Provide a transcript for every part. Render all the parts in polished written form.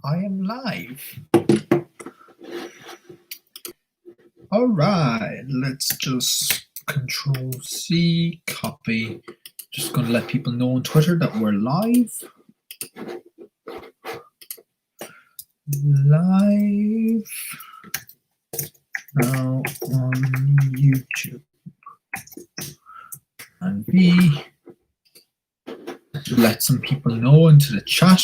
I am live. All right, let's just Control C, copy. Just going to let people know on Twitter that we're live. Live now on YouTube. And B, to let some people know into the chat.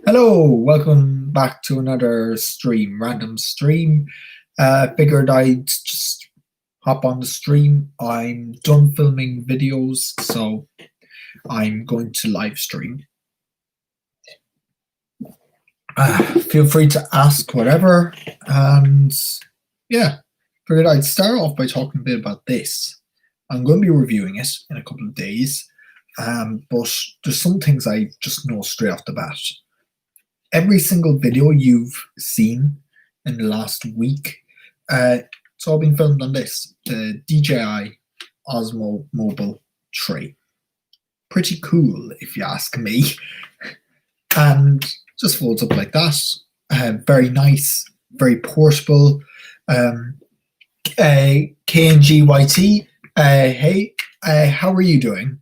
Hello, welcome back to another stream, random stream. Figured I'd just hop on the stream. I'm done filming videos, so I'm going to live stream. Feel free to ask whatever, and yeah, figured I'd start off by talking a bit about this. I'm going to be reviewing it in a couple of days, but there's some things I just know straight off the bat. Every single video you've seen in the last week, it's all been filmed on this, the DJI Osmo Mobile 3. Pretty cool, if you ask me. And just folds up like that. Very nice, very portable. KNGYT, hey, how are you doing?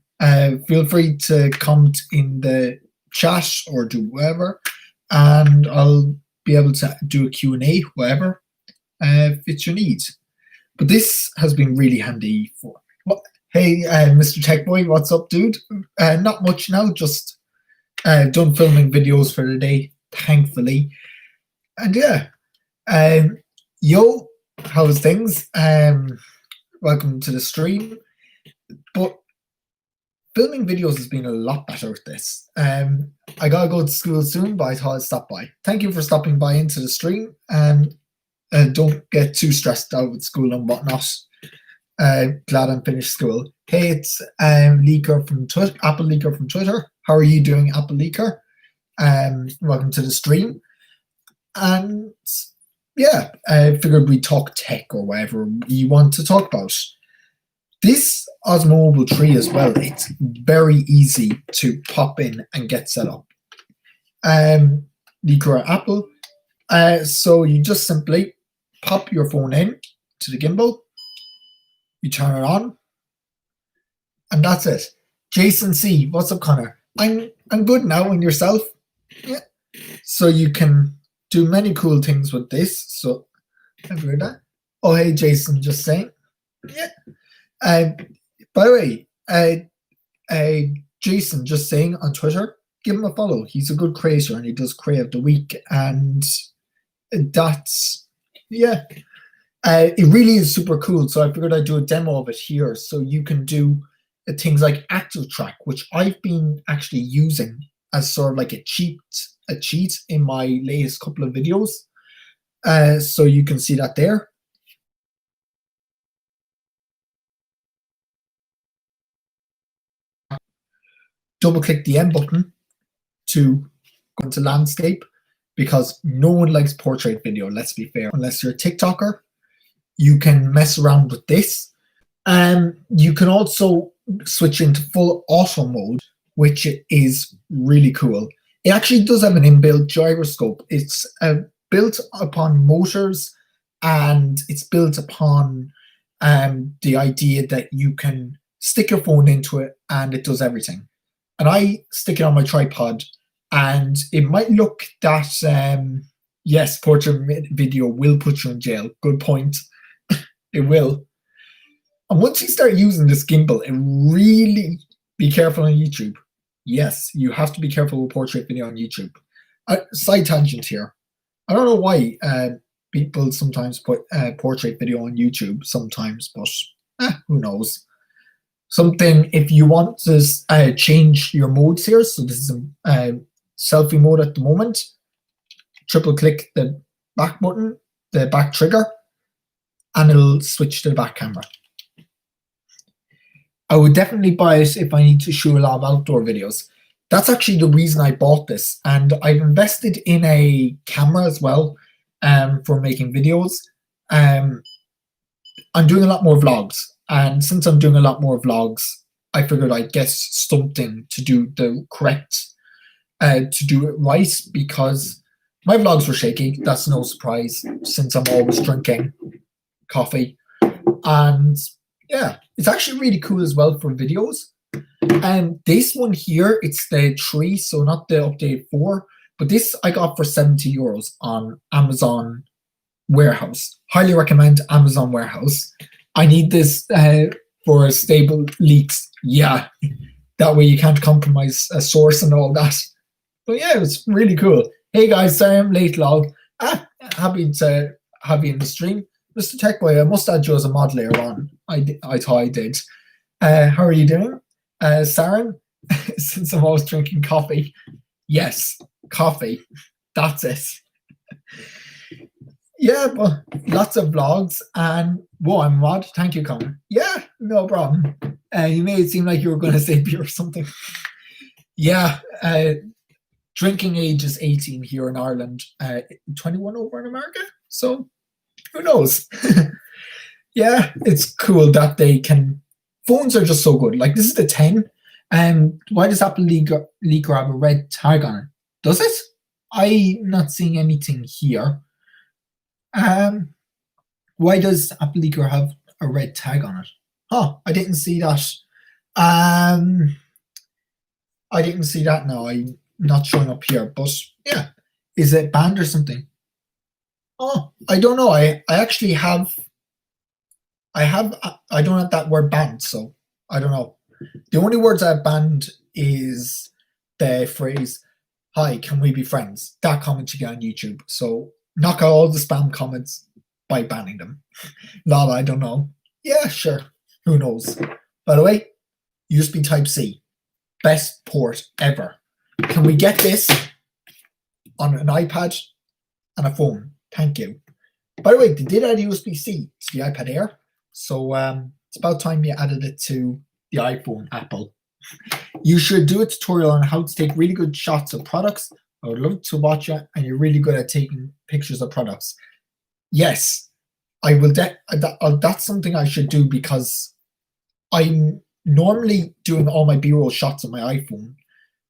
Feel free to comment in the chat or do whatever, and I'll be able to do a Q&A, whatever fits your needs. But this has been really handy for. Hey, Mr. Tech Boy, what's up, dude? Not much now, just done filming videos for the day, thankfully. And yeah, yo, how's things? Welcome to the stream. But filming videos has been a lot better with this. I gotta go to school soon, but I thought I'd stop by. Thank you for stopping by into the stream, and don't get too stressed out with school and whatnot. Glad I'm finished school. Hey, it's Leaker from Twitter, Apple Leaker from Twitter. How are you doing, Apple Leaker? Welcome to the stream. And yeah, I figured we'd talk tech or whatever you want to talk about. This Osmo Mobile 3 as well, it's very easy to pop in and get set up. Leaker Apple. So you just simply pop your phone in to the gimbal, you turn it on, and that's it. Jason C, what's up, Connor? I'm good now, and yourself? Yeah. So you can do many cool things with this. So I've heard that. Oh, hey, Jason, just saying. Yeah. By the way, Jason, just saying on Twitter, give him a follow. He's a good creator, and he does Create of the Week, and that's yeah. It really is super cool. So I figured I'd do a demo of it here, so you can do things like Active Track, which I've been actually using as sort of like a cheat in my latest couple of videos. So you can see that there. Double click the M button to go into landscape, because no one likes portrait video, let's be fair, unless you're a TikToker. You can mess around with this. You can also switch into full auto mode, which is really cool. It actually does have an inbuilt gyroscope. It's built upon motors, and it's built upon the idea that you can stick your phone into it and it does everything. And I stick it on my tripod, and it might look that, yes, portrait video will put you in jail. Good point. It will. And once you start using this gimbal, and really be careful on YouTube. Yes, you have to be careful with portrait video on YouTube. Side tangent here. I don't know why people sometimes put portrait video on YouTube sometimes, but who knows. Something, if you want to change your modes here, so this is selfie mode at the moment, triple click the back button, the back trigger, and it'll switch to the back camera. I would definitely buy it if I need to shoot a lot of outdoor videos. That's actually the reason I bought this, and I've invested in a camera as well for making videos. I'm doing a lot more vlogs, and since I'm doing a lot more vlogs, I figured I'd get something to do the correct, to do it right, because my vlogs were shaky. That's no surprise since I'm always drinking coffee. And yeah, it's actually really cool as well for videos. And this one here, it's the 3, so not the updated 4, but this I got for €70 on Amazon Warehouse. Highly recommend Amazon Warehouse. I need this for stable leaks. Yeah, that way you can't compromise a source and all that. But yeah, it was really cool. Hey guys, sorry I'm late, lol. Happy to have you in the stream. Mr. Techboy, I must add you as a mod later on. I thought I did. How are you doing? Saren, since I'm always drinking coffee. Yes, coffee. That's it. Yeah, but lots of vlogs, and whoa, I'm mod. Thank you, Connor. Yeah, no problem. You made it seem like you were going to say beer or something. Yeah, drinking age is 18 here in Ireland, 21 over in America. So who knows? Yeah, it's cool that they can. Phones are just so good. Like this is the 10. Why does Apple Leaker have a red tag on it? Does it? I'm not seeing anything here. Why does Apple Leaker have a red tag on it? Oh, I didn't see that. I didn't see that. No, I'm not showing up here. But yeah, is it banned or something? Oh, I don't know. I actually have. I don't have that word banned, so I don't know. The only words I've banned is the phrase, "Hi, can we be friends?" That comment you get on YouTube. So knock out all the spam comments by banning them. Lol, I don't know. Yeah, sure. Who knows? By the way, USB Type-C. Best port ever. Can we get this on an iPad and a phone? Thank you. By the way, they did add USB-C to the iPad Air. So it's about time you added it to the iPhone, Apple. You should do a tutorial on how to take really good shots of products. I would love to watch it, and you're really good at taking pictures of products. Yes, I will. That's something I should do, because I'm normally doing all my B-roll shots on my iPhone.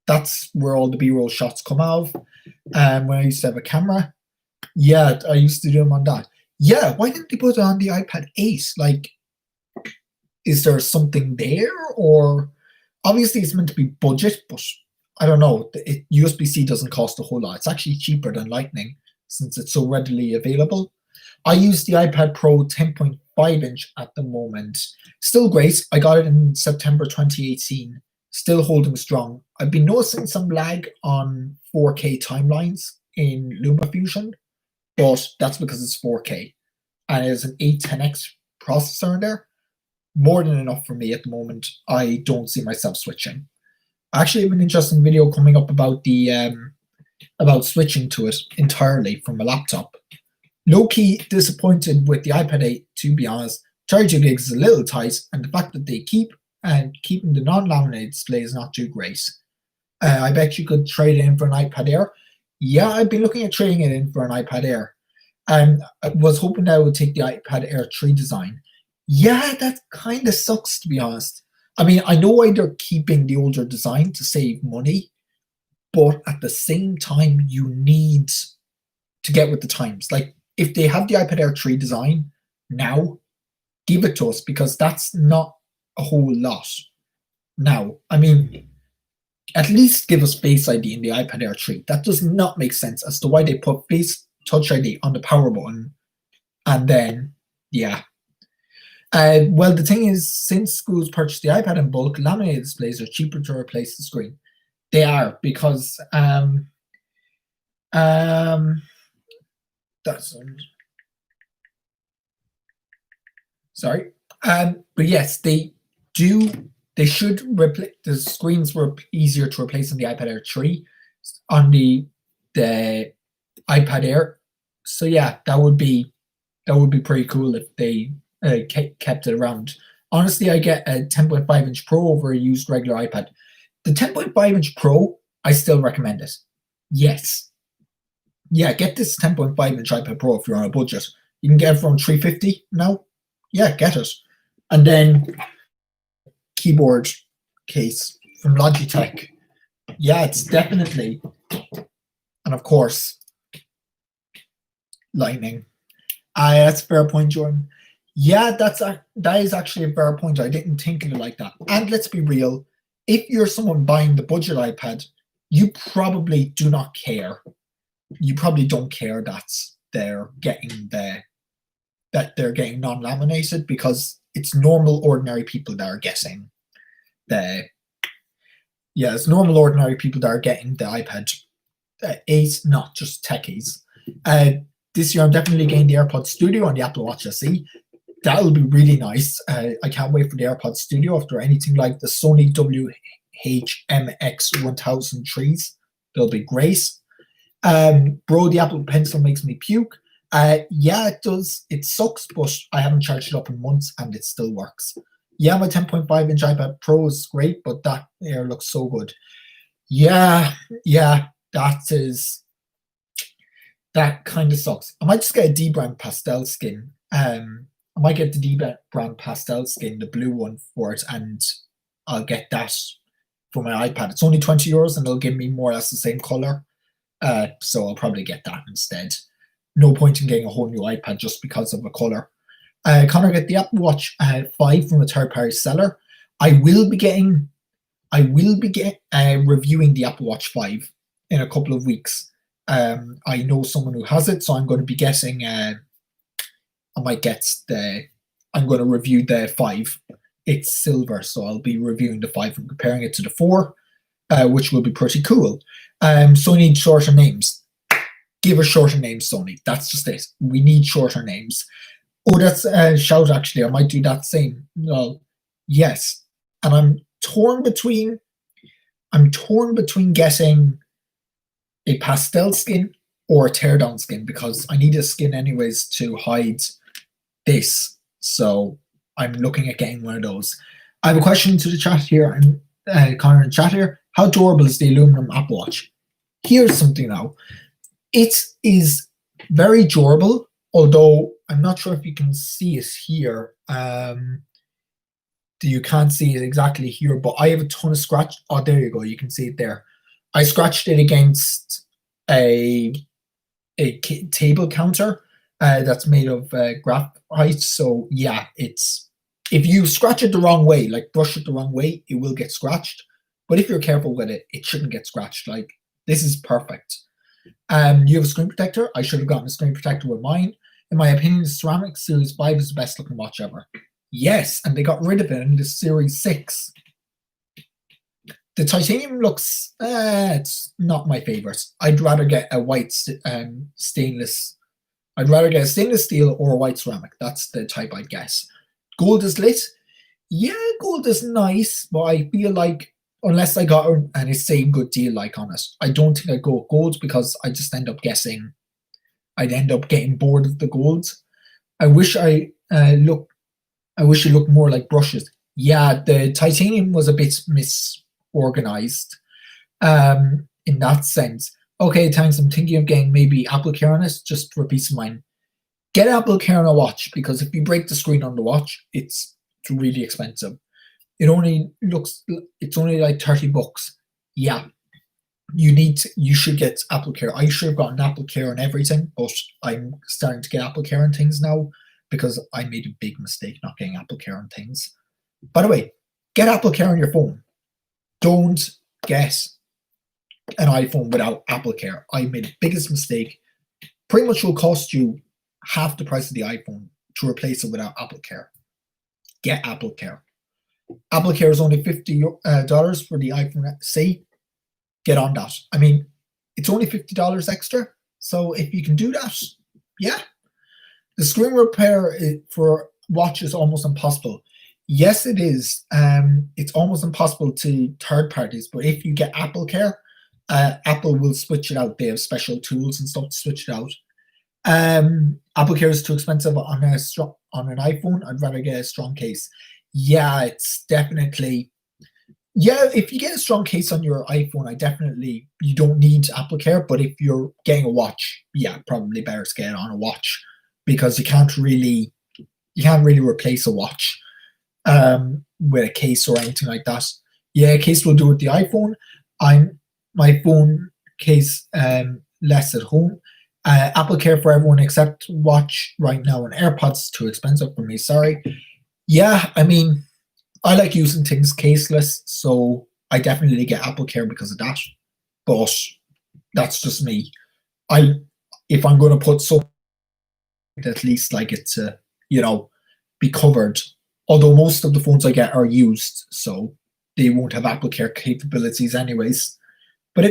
That's where all the B-roll shots come out of. When I used to have a camera, yeah, I used to do them on that. Yeah, why didn't they put it on the iPad 8? Like, is there something there? Or obviously it's meant to be budget, but I don't know. USB-C doesn't cost a whole lot. It's actually cheaper than Lightning since it's so readily available. I use the iPad Pro 10.5 inch at the moment. Still great. I got it in September 2018. Still holding strong. I've been noticing some lag on 4K timelines in LumaFusion, but that's because it's 4K. And there's an 810X processor in there. More than enough for me at the moment. I don't see myself switching. I actually have an interesting video coming up about the about switching to it entirely from a laptop. Low-key disappointed with the iPad 8, to be honest. 32 gigs is a little tight, and the fact that they keeping the non-laminated display is not too great. I bet you could trade it in for an iPad Air. Yeah, I've been looking at trading it in for an iPad Air. I was hoping that I would take the iPad Air 3 design. Yeah, that kind of sucks, to be honest. I mean, I know why they're keeping the older design to save money, but at the same time, you need to get with the times. Like, if they have the iPad Air 3 design now, give it to us, because that's not a whole lot now. I mean, at least give us Face ID in the iPad Air 3. That does not make sense as to why they put Face Touch ID on the power button, and then, yeah. Well, the thing is, since schools purchase the iPad in bulk, laminated displays are cheaper to replace the screen. They are, because that's sorry. But yes, they do. They should replace the screens. Were easier to replace on the iPad Air 3 on the iPad Air. So yeah, that would be pretty cool if they kept it around. Honestly, I get a 10.5 inch Pro over a used regular iPad. The 10.5 inch Pro, I still recommend it. Yes. Yeah, get this 10.5 inch iPad Pro if you're on a budget. You can get it from $350 now. Yeah, get it. And then keyboard case from Logitech. Yeah, it's definitely, and of course, Lightning. That's a fair point, Jordan. Yeah, that is actually a fair point. I didn't think of it like that. And let's be real, if you're someone buying the budget iPad, you probably do not care. You probably don't care that they're getting non-laminated, because it's normal, ordinary people that are getting it's normal, ordinary people that are getting the iPad 8, not just techies. This year, I'm definitely getting the AirPod Studio and the Apple Watch SE. That'll be really nice. I can't wait for the AirPod Studio after anything like the Sony WH-MX1003s. They'll be great. Bro, the Apple Pencil makes me puke. Yeah, it does. It sucks, but I haven't charged it up in months and it still works. Yeah, my 10.5-inch iPad Pro is great, but that Air looks so good. Yeah, that kind of sucks. I might just get a D-brand pastel skin. I might get the D-brand pastel skin, the blue one for it, and I'll get that for my iPad. It's only €20 and it'll give me more or less the same color. So I'll probably get that instead. No point in getting a whole new iPad just because of a color. Connor, get the Apple Watch 5 from a third-party seller. I will be reviewing the Apple Watch 5 in a couple of weeks. I know someone who has it, so I'm going to be getting. I'm going to review the 5. It's silver, so I'll be reviewing the 5 and comparing it to the 4, which will be pretty cool. So we need shorter names. Give us shorter names, Sony. That's just it. We need shorter names. Oh, that's a shout, actually. I might do that same. Well, yes. And I'm torn between getting a pastel skin or a teardown skin, because I need a skin anyways to hide this. So I'm looking at getting one of those. I have a question to the chat here, and Connor in chat here. How durable is the aluminum Apple Watch? Here's something now. It is very durable, although I'm not sure if you can see it here. You can't see it exactly here, but I have a ton of scratch. Oh, there you go. You can see it there. I scratched it against a table counter that's made of graphite. So yeah, if you scratch it the wrong way, like brush it the wrong way, it will get scratched. But if you're careful with it, it shouldn't get scratched. Like, this is perfect. You have a screen protector. I should have gotten a screen protector with mine. In my opinion, the ceramic Series 5 is the best looking watch ever. Yes, and they got rid of it in the Series 6. The titanium looks, it's not my favorite. I'd rather get a white stainless. I'd rather get a stainless steel or a white ceramic. That's the type I'd guess. Gold is lit. Yeah, gold is nice, but I feel like unless I got an insane good deal like on it, I don't think I'd go with gold, because I just end up guessing. I'd end up getting bored of the gold. I wish it looked more like brushes. Yeah, the titanium was a bit misorganized in that sense. Okay, thanks. I'm thinking of getting maybe Apple Care on it, just for peace of mind. Get Apple Care on a watch, because if you break the screen on the watch, it's really expensive. It's only like $30. Yeah, you should get Apple Care. I should have gotten Apple Care on everything, but I'm starting to get Apple Care on things now, because I made a big mistake not getting Apple Care on things. By the way, get Apple Care on your phone. Don't get an iPhone without Apple Care. I made the biggest mistake. Pretty much will cost you half the price of the iPhone to replace it without Apple Care. Get Apple Care. Apple Care is only $50 for the iPhone SE. Get on that. I mean, it's only $50 extra. So if you can do that, yeah. The screen repair for watch is almost impossible. Yes, it is. It's almost impossible to third parties, but if you get Apple Care, Apple will switch it out. They have special tools and stuff to switch it out. Apple Care is too expensive on an iPhone. I'd rather get a strong case. Yeah, it's definitely. Yeah, if you get a strong case on your iPhone, you don't need Apple Care. But if you're getting a watch, yeah, probably better to get it on a watch, because you can't really replace a watch with a case or anything like that. Yeah, case will do with the iPhone. My phone case less at home. Apple Care for everyone except Watch right now, and AirPods too expensive for me. Sorry. Yeah, I mean, I like using things caseless, so I definitely get Apple Care because of that. But that's just me. If I'm going to put something, at least like it to be covered. Although most of the phones I get are used, so they won't have Apple Care capabilities anyways. But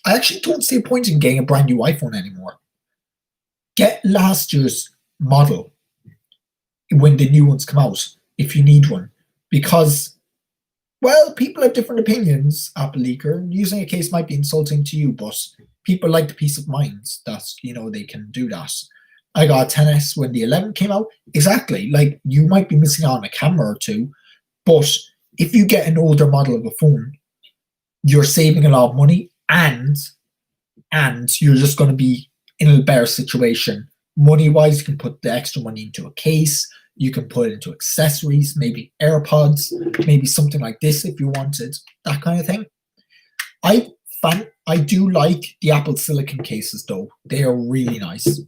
I actually don't see a point in getting a brand new iPhone anymore. Get last year's model when the new ones come out, if you need one. Because, well, people have different opinions, Apple Leaker. Using a case might be insulting to you, but people like the peace of mind that, they can do that. I got a 10S when the 11 came out. Exactly. Like, you might be missing out on a camera or two, but if you get an older model of a phone, you're saving a lot of money and you're just going to be in a better situation. Money-wise, you can put the extra money into a case. You can put it into accessories, maybe AirPods, maybe something like this if you wanted, that kind of thing. I do like the Apple Silicon cases, though. They are really nice.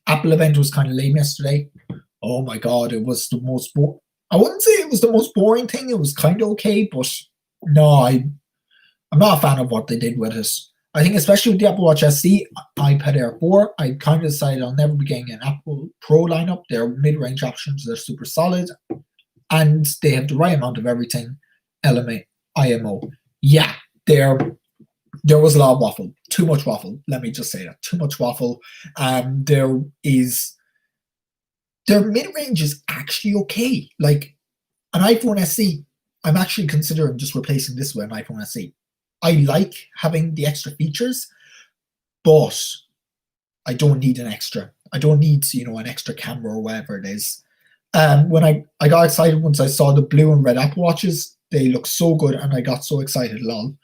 Apple event was kind of lame yesterday. Oh my God, it was the most I wouldn't say it was the most boring thing. It was kind of okay, but no, I'm not a fan of what they did with it. I think especially with the Apple Watch SE, iPad Air 4, I kind of decided I'll never be getting an Apple Pro lineup. Their mid-range options, they're super solid, and they have the right amount of everything. Element, IMO. Yeah, there was a lot of waffle. Too much waffle. Let me just say that. Too much waffle. Their mid-range is actually okay. Like an iPhone SE, I'm actually considering just replacing this with an iPhone SE. I like having the extra features, but I don't need an extra. I don't need, an extra camera or whatever it is. When I got excited once I saw the blue and red Apple Watches, they look so good, and I got so excited. Lol.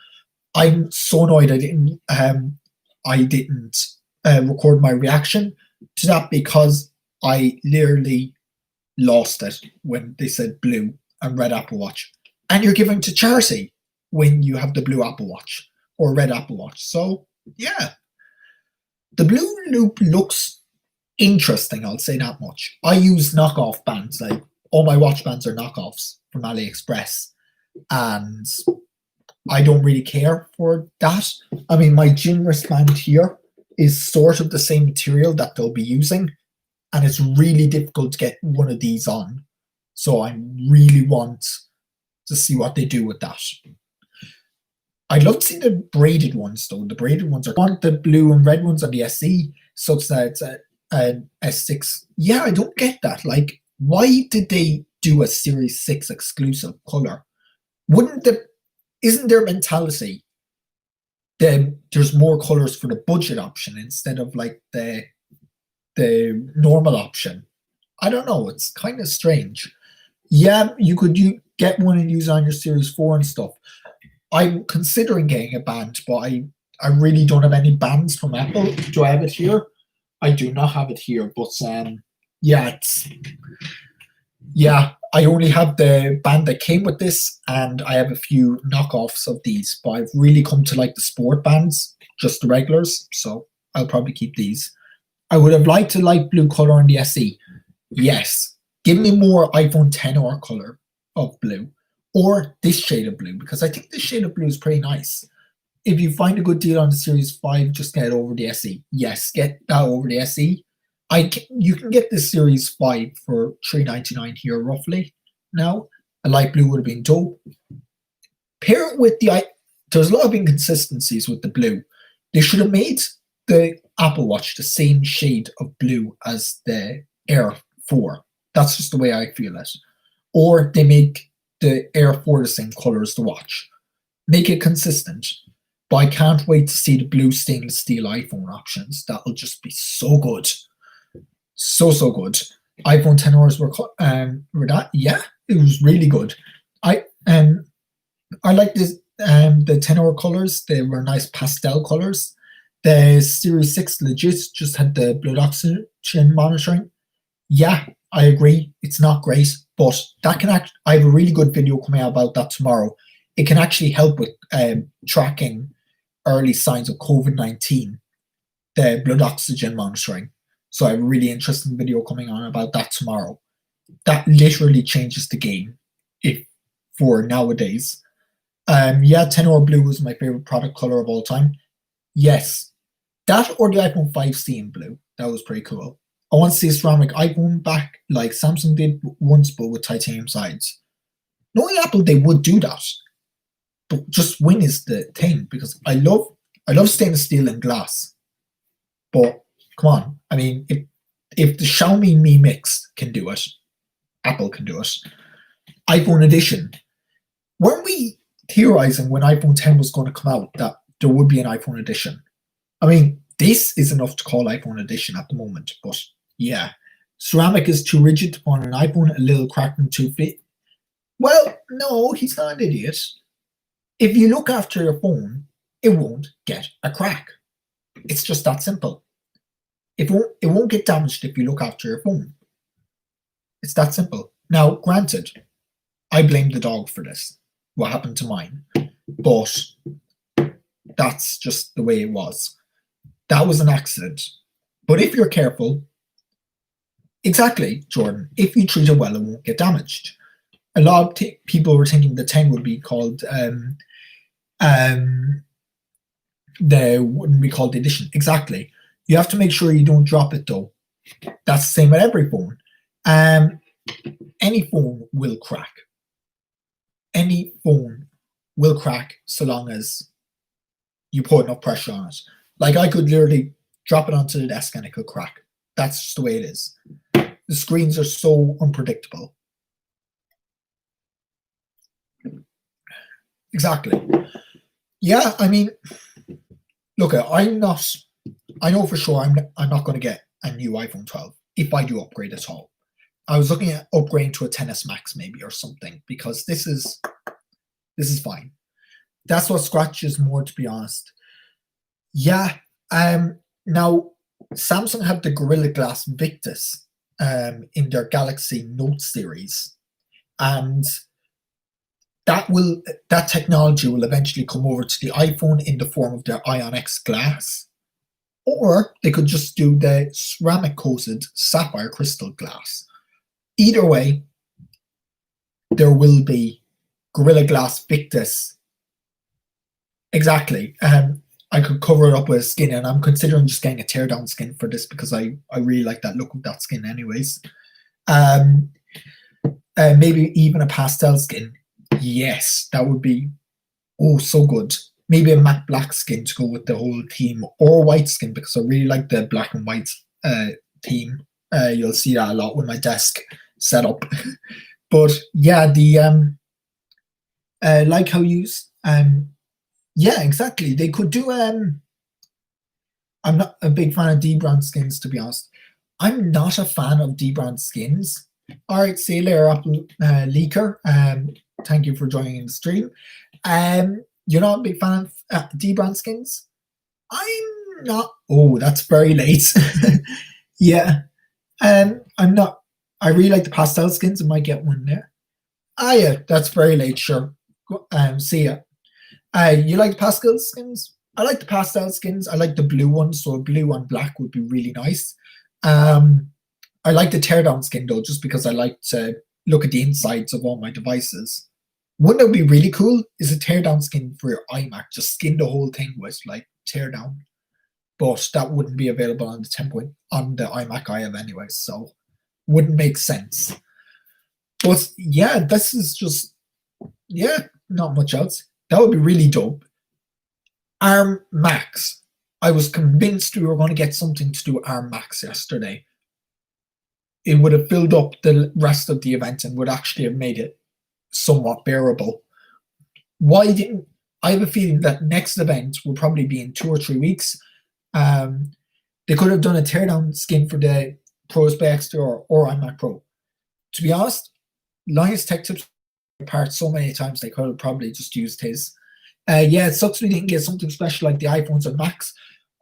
I'm so annoyed I didn't record my reaction to that because I literally lost it when they said blue and red Apple Watch. And you're giving to charity when you have the blue Apple Watch or red Apple Watch. So, yeah. The blue loop looks interesting, I'll say that much. I use knockoff bands. Like, all my watch bands are knockoffs from AliExpress. And I don't really care for that. I mean, my gym wristband here is sort of the same material that they'll be using. And it's really difficult to get one of these on. So I really want to see what they do with that. I'd love to see the braided ones, though. The braided ones I want the blue and red ones on the SE, such that it's a S6. Yeah, I don't get that. Like, why did they do a Series 6 exclusive color? Isn't their mentality then there's more colors for the budget option instead of like the normal option? I don't know. It's kind of strange. Yeah, you could get one and use it on your Series 4 and stuff. I'm considering getting a band, but I really don't have any bands from Apple. Do I have it here? I do not have it here, but I only have the band that came with this, and I have a few knockoffs of these, but I've really come to like the sport bands, just the regulars, so I'll probably keep these. I would have liked a light blue color on the SE. Yes. Give me more iPhone XR color of blue, or this shade of blue, because I think this shade of blue is pretty nice. If you find a good deal on the Series 5, just get it over the SE. Yes, get that over the SE. You can get this Series 5 for $399 here, roughly. Now, a light blue would have been dope. Pair it with there's a lot of inconsistencies with the blue. They should have made the Apple Watch the same shade of blue as the Air 4. That's just the way I feel it. Or they make the Air 4 the same color as the watch. Make it consistent. But I can't wait to see the blue stainless steel iPhone options. That'll just be so good. So good. iPhone XRs were that. Yeah, it was really good. I like this the XR colors. They were nice pastel colors. The Series 6 legit just had the blood oxygen monitoring. Yeah, I agree. It's not great, but that can I have a really good video coming out about that tomorrow. it can actually help with tracking early signs of COVID-19, the blood oxygen monitoring. So I have a really interesting video coming on about that tomorrow. That literally changes the game for nowadays. Yeah, Tenor Blue was my favorite product color of all time. Yes, that or the iPhone 5C in blue. That was pretty cool. I want to see a ceramic iPhone back like Samsung did once, but with titanium sides. Knowing Apple, they would do that. But just when is the thing? Because I love stainless steel and glass. But come on, I mean, if the Xiaomi Mi Mix can do it, Apple can do it. iPhone Edition. Weren't we theorizing when iPhone 10 was going to come out that there would be an iPhone Edition? I mean, this is enough to call iPhone Edition at the moment, but yeah. Ceramic is too rigid on an iPhone, a little cracked and too fit. Well, no, he's not an idiot. If you look after your phone, it won't get a crack. It's just that simple. It won't get damaged if you look after your phone. It's that simple. Now, granted, I blame the dog for this, what happened to mine, but that's just the way it was. That was an accident. But if you're careful, exactly, Jordan, if you treat it well, it won't get damaged. A lot of people were thinking the 10 would be called wouldn't be called the Edition. Exactly. You have to make sure you don't drop it though. That's the same with every phone. Any phone will crack. Any phone will crack so long as you put enough pressure on it. Like I could literally drop it onto the desk and it could crack. That's just the way it is. The screens are so unpredictable. Exactly. Yeah, I mean, look, I know for sure I'm not going to get a new iPhone 12 if I do upgrade at all. I was looking at upgrading to a XS Max maybe or something because this is fine. That's what scratches more, to be honest. Yeah. Now Samsung have the Gorilla Glass Victus in their Galaxy Note series, and that technology will eventually come over to the iPhone in the form of their Ion X glass, or they could just do the ceramic coated sapphire crystal glass. Either way, there will be Gorilla Glass Victus. Exactly. I could cover it up with a skin, and I'm considering just getting a teardown skin for this because I really like that look of that skin anyways. Maybe even a pastel skin. Yes, that would be so good. Maybe a matte black skin to go with the whole theme, or white skin because I really like the black and white theme. You'll see that a lot with my desk setup. But yeah, the like how you yeah, exactly. They could do I'm not a big fan of D-brand skins, to be honest. I'm not a fan of D-brand skins. All right, see you later, Apple Leaker. Thank you for joining the stream. You're not a big fan of D-brand skins? I'm not. Oh, that's very late. Yeah. I'm not. I really like the pastel skins. I might get one there. Ah, yeah, that's very late. Sure. See ya. You like the pastel skins? I like the pastel skins. I like the blue ones. So blue on black would be really nice. I like the teardown skin though, just because I like to look at the insides of all my devices. Wouldn't it be really cool? Is a teardown skin for your iMac? Just skin the whole thing with like teardown. But that wouldn't be available on the 10 on the iMac I have anyway, so wouldn't make sense. But yeah, this is just not much else. That would be really dope. ARM Max. I was convinced we were going to get something to do ARM Max yesterday. It would have filled up the rest of the event and would actually have made it somewhat bearable. Why didn't I have a feeling that next event will probably be in 2 or 3 weeks. They could have done a teardown skin for the Pros by Extra or iMac Pro. To be honest, Linus Tech Tips apart so many times they could have probably just used his. Yeah, it sucks we didn't get something special like the iPhones or Macs.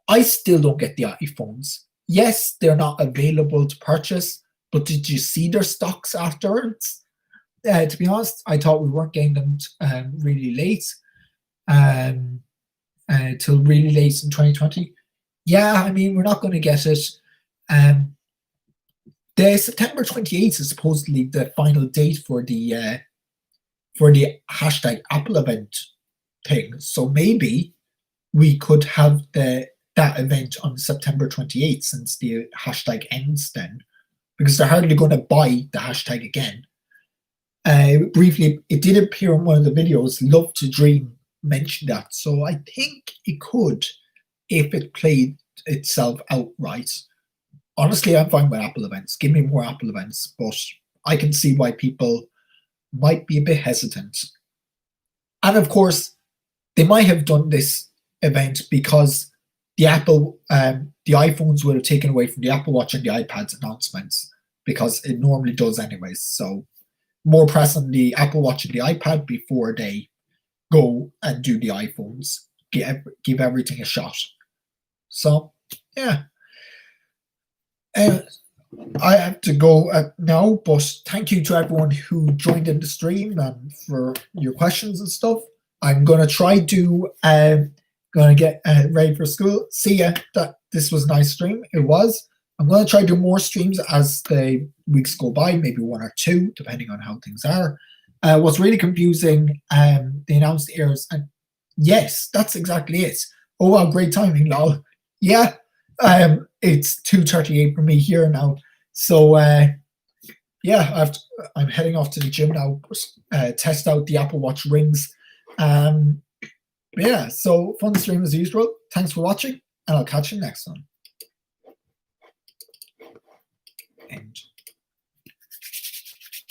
I still don't get the iPhones. Yes, they're not available to purchase, but did you see their stocks afterwards? To be honest, I thought we weren't getting them really late, till really late in 2020. Yeah, I mean, we're not going to get it. The September 28th is supposedly the final date for the hashtag Apple event thing. So maybe we could have that event on September 28th, since the hashtag ends then, because they're hardly going to buy the hashtag again. Briefly, it did appear in one of the videos. Love to Dream mentioned that, so I think it could, if it played itself outright. Honestly, I'm fine with Apple events. Give me more Apple events, but I can see why people might be a bit hesitant. And of course, they might have done this event because the iPhones would have taken away from the Apple Watch and the iPad's announcements, because it normally does anyways. So more press on the Apple Watch and the iPad before they go and do the iPhones. Give everything a shot. So yeah. I have to go now, but thank you to everyone who joined in the stream and for your questions and stuff. I'm going to try to going to get ready for school. See ya. This was a nice stream. It was. I'm going to try to do more streams as the weeks go by, maybe one or two, depending on how things are. What's really confusing, they announced the airs, and yes, that's exactly it. Oh, wow, great timing, lol. Yeah, it's 2:38 for me here now. So yeah, I'm heading off to the gym now, test out the Apple Watch rings. Yeah, so fun stream as usual. Thanks for watching, and I'll catch you next one. End.